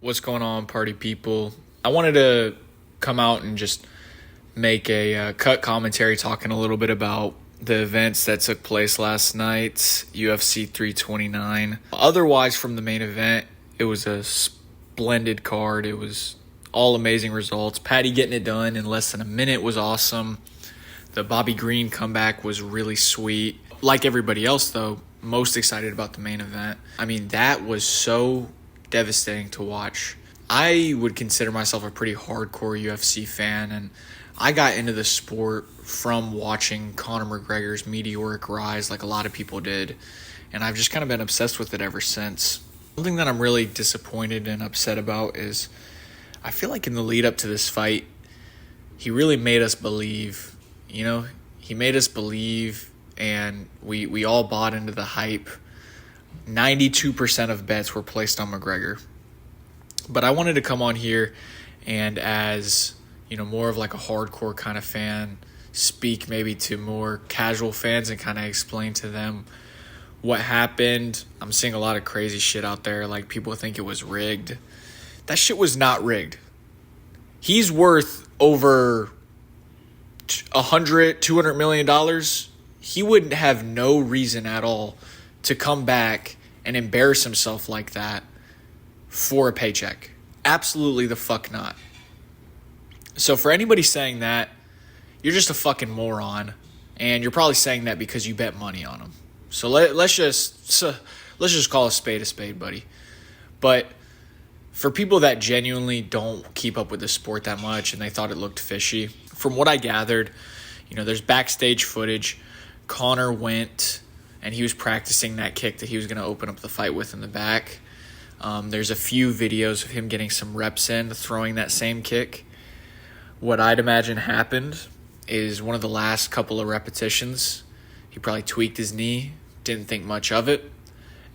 What's going on, party people? I wanted to come out and just make a cut commentary talking a little bit about the events that took place last night, UFC 329. Otherwise, from the main event, it was a splendid card. It was all amazing results. Patty getting it done in less than a minute was awesome. The Bobby Green comeback was really sweet. Like everybody else, though, most excited about the main event. I mean, that was so devastating to watch. I would consider myself a pretty hardcore UFC fan, and I got into the sport from watching Conor McGregor's meteoric rise like a lot of people did, and I've just kind of been obsessed with it ever since. Something that I'm really disappointed and upset about is I feel like in the lead up to this fight, he really made us believe, he made us believe, and we all bought into the hype. 92% of bets were placed on McGregor. But I wanted to come on here and as, more of like a hardcore kind of fan, speak maybe to more casual fans and kind of explain to them what happened. I'm seeing a lot of crazy shit out there, like people think it was rigged. That shit was not rigged. He's worth over $200 million. He wouldn't have no reason at all to come back and embarrass himself like that for a paycheck. Absolutely the fuck not. So for anybody saying that, you're just a fucking moron, and you're probably saying that because you bet money on him. So let's just call a spade, buddy. But for people that genuinely don't keep up with the sport that much and they thought it looked fishy, from what I gathered, there's backstage footage. Conor went and he was practicing that kick that he was going to open up the fight with in the back. There's a few videos of him getting some reps in, throwing that same kick. What I'd imagine happened is one of the last couple of repetitions, he probably tweaked his knee, didn't think much of it,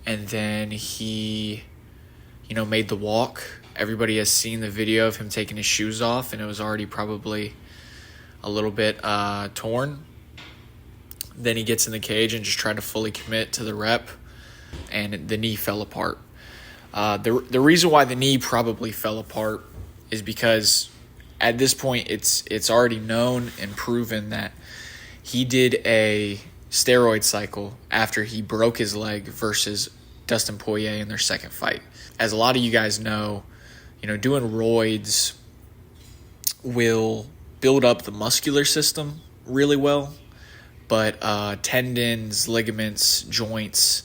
and then he, made the walk. Everybody has seen the video of him taking his shoes off, and it was already probably a little bit torn. Then he gets in the cage and just tried to fully commit to the rep, and the knee fell apart. The reason why the knee probably fell apart is because at this point it's already known and proven that he did a steroid cycle after he broke his leg versus Dustin Poirier in their second fight. As a lot of you guys know, doing roids will build up the muscular system really well, but tendons, ligaments, joints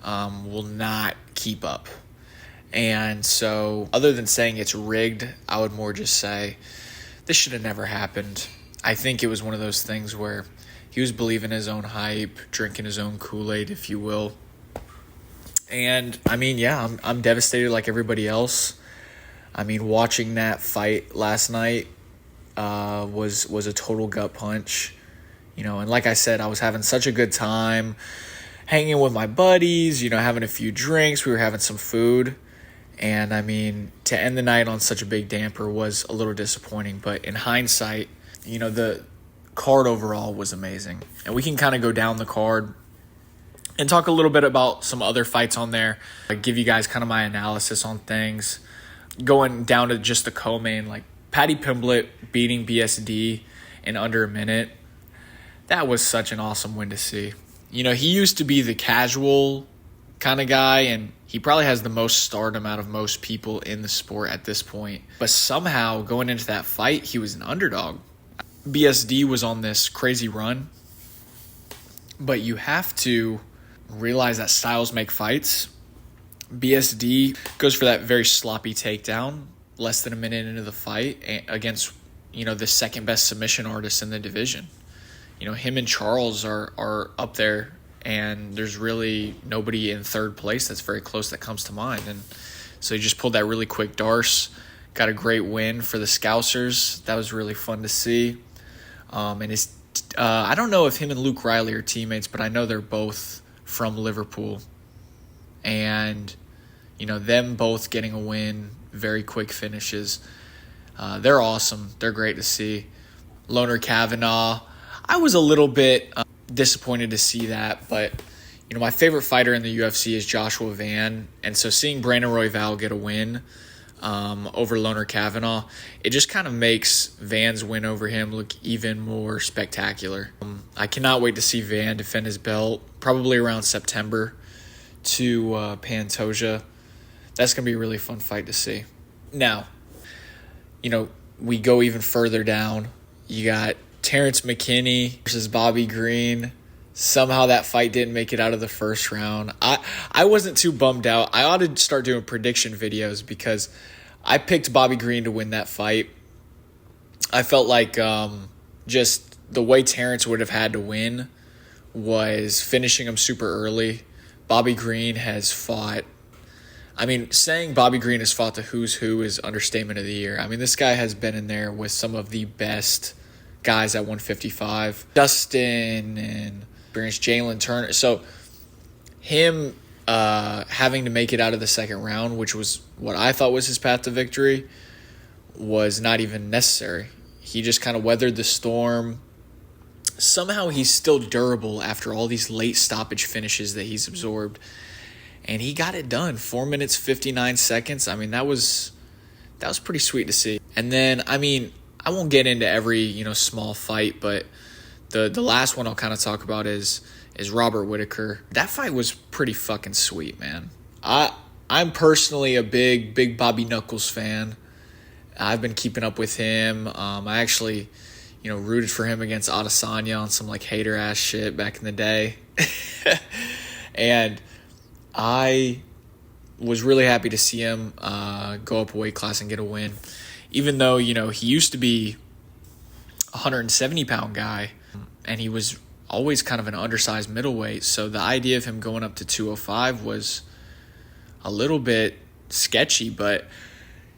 will not keep up. And so other than saying it's rigged, I would more just say this should have never happened. I think it was one of those things where he was believing his own hype, drinking his own Kool-Aid, if you will. And, I'm devastated like everybody else. Watching that fight last night was a total gut punch. And like I said, I was having such a good time hanging with my buddies, having a few drinks. We were having some food. And, to end the night on such a big damper was a little disappointing. But in hindsight, the card overall was amazing. And we can kind of go down the card and talk a little bit about some other fights on there. Give you guys kind of my analysis on things. Going down to just the co-main, like Paddy Pimblett beating BSD in under a minute. That was such an awesome win to see. He used to be the casual kind of guy, and he probably has the most stardom out of most people in the sport at this point. But somehow, going into that fight, he was an underdog. BSD was on this crazy run, but you have to realize that styles make fights. BSD goes for that very sloppy takedown less than a minute into the fight against, the second best submission artist in the division. Him and Charles are up there, and there's really nobody in third place that's very close that comes to mind. And so he just pulled that really quick Darce, got a great win for the Scousers. That was really fun to see. And I don't know if him and Luke Riley are teammates, but I know they're both from Liverpool. And, them both getting a win, very quick finishes. They're awesome. They're great to see. Loner Kavanaugh, I was a little bit disappointed to see that, but my favorite fighter in the UFC is Joshua Van, and so seeing Brandon Royval get a win over Loner Kavanaugh, it just kind of makes Van's win over him look even more spectacular. I cannot wait to see Van defend his belt, probably around September, to Pantoja. That's going to be a really fun fight to see. Now, we go even further down. You got Terrence McKinney versus Bobby Green. Somehow that fight didn't make it out of the first round. I wasn't too bummed out. I ought to start doing prediction videos because I picked Bobby Green to win that fight. I felt like just the way Terrence would have had to win was finishing him super early. Bobby Green has fought... saying Bobby Green has fought the who's who is understatement of the year. This guy has been in there with some of the best guys at 155. Dustin and Jalen Turner. So him having to make it out of the second round, which was what I thought was his path to victory, was not even necessary. He just kind of weathered the storm. Somehow he's still durable after all these late stoppage finishes that he's absorbed. And he got it done. 4 minutes, 59 seconds. That was pretty sweet to see. And then, I won't get into every, small fight, but the last one I'll kind of talk about is Robert Whittaker. That fight was pretty fucking sweet, man. I'm personally a big Bobby Knuckles fan. I've been keeping up with him. I actually, rooted for him against Adesanya on some hater ass shit back in the day. And I was really happy to see him go up a weight class and get a win. Even though, he used to be a 170-pound guy, and he was always kind of an undersized middleweight. So the idea of him going up to 205 was a little bit sketchy. But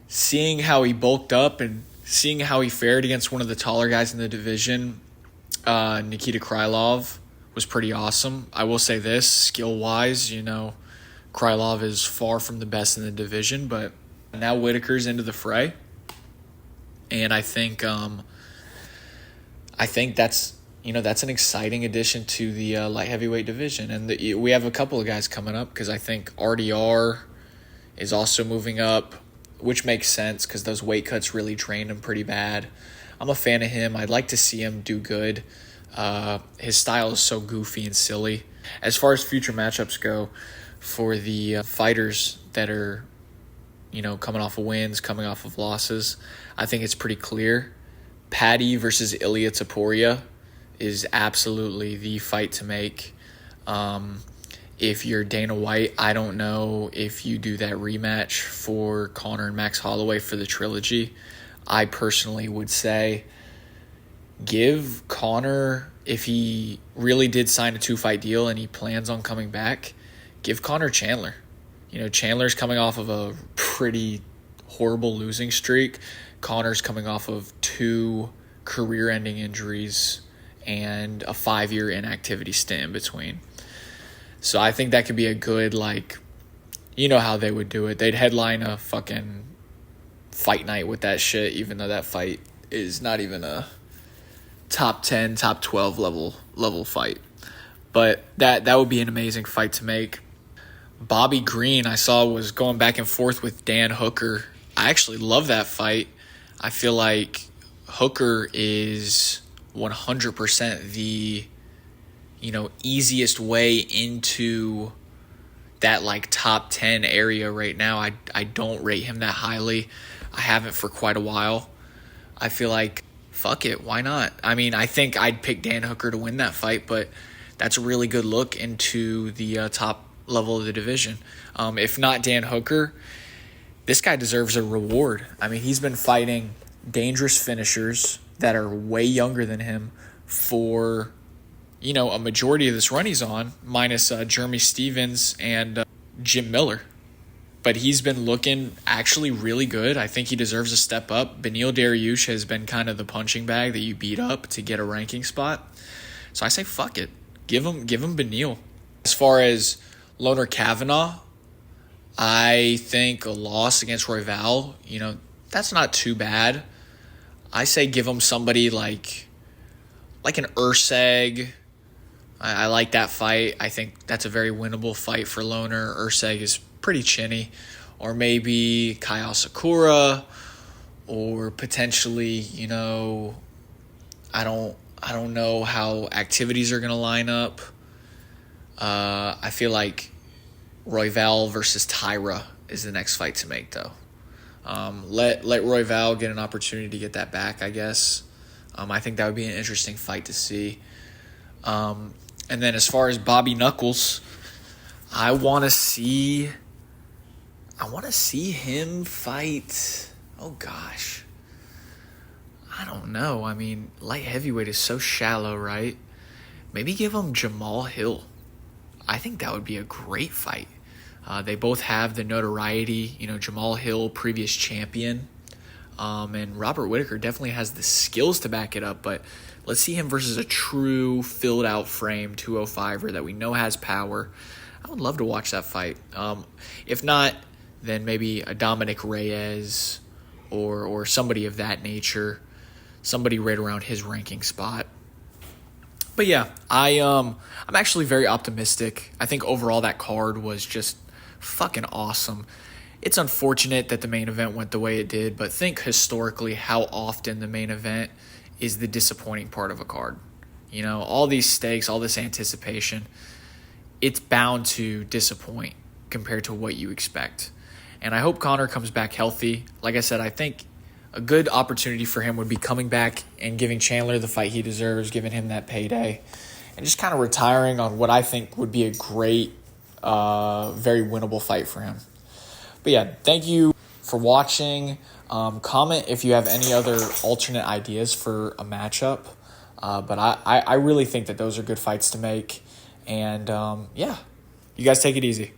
seeing how he bulked up and seeing how he fared against one of the taller guys in the division, Nikita Krylov, was pretty awesome. I will say this, skill-wise, Krylov is far from the best in the division, but now Whittaker's into the fray. And I think that's an exciting addition to the light heavyweight division. And we have a couple of guys coming up because I think RDR is also moving up, which makes sense because those weight cuts really drained him pretty bad. I'm a fan of him. I'd like to see him do good. His style is so goofy and silly. As far as future matchups go, for the fighters that are, coming off of wins, coming off of losses, I think it's pretty clear. Paddy versus Ilia Topuria is absolutely the fight to make. If you're Dana White, I don't know if you do that rematch for Conor and Max Holloway for the trilogy. I personally would say give Conor, if he really did sign a 2-fight deal and he plans on coming back, give Conor Chandler. Chandler's coming off of a pretty horrible losing streak. Conor's coming off of 2 career-ending injuries and a 5-year inactivity stint in between. So I think that could be a good, how they would do it. They'd headline a fucking fight night with that shit, even though that fight is not even a top 10, top 12 level fight. But that would be an amazing fight to make. Bobby Green, I saw, was going back and forth with Dan Hooker. I actually love that fight. I feel like Hooker is 100% the, easiest way into that, top 10 area right now. I don't rate him that highly. I haven't for quite a while. I feel like, fuck it, why not? I think I'd pick Dan Hooker to win that fight, but that's a really good look into the top level of the division. If not Dan Hooker, this guy deserves a reward. He's been fighting dangerous finishers that are way younger than him for, a majority of this run he's on, minus Jeremy Stevens and Jim Miller. But he's been looking actually really good. I think he deserves a step up. Beneil Dariush has been kind of the punching bag that you beat up to get a ranking spot. So I say fuck it. Give him Beneil. As far as Loner Kavanaugh, I think a loss against Royval, that's not too bad. I say give him somebody like an Urseg. I like that fight. I think that's a very winnable fight for Loner. Urseg is pretty chinny. or maybe Kyle Sakura, or potentially, I don't know how activities are going to line up. I feel like Royval versus Tyra is the next fight to make, though. Let Royval get an opportunity to get that back, I guess. I think that would be an interesting fight to see. And then as far as Bobby Knuckles, I want to see him fight. Oh gosh, I don't know. I mean, light heavyweight is so shallow, right? Maybe give him Jamal Hill. I think that would be a great fight. They both have the notoriety. Jamal Hill, previous champion. And Robert Whittaker definitely has the skills to back it up. But let's see him versus a true filled-out frame 205er that we know has power. I would love to watch that fight. If not, then maybe a Dominic Reyes or somebody of that nature. Somebody right around his ranking spot. But yeah, I'm actually very optimistic. I think overall that card was just fucking awesome. It's unfortunate that the main event went the way it did, but think historically how often the main event is the disappointing part of a card. All these stakes, all this anticipation, it's bound to disappoint compared to what you expect. And I hope Conor comes back healthy. Like I said, I think a good opportunity for him would be coming back and giving Chandler the fight he deserves, giving him that payday, and just kind of retiring on what I think would be a great, very winnable fight for him. But yeah, thank you for watching. Comment if you have any other alternate ideas for a matchup. But I really think that those are good fights to make. And yeah, you guys take it easy.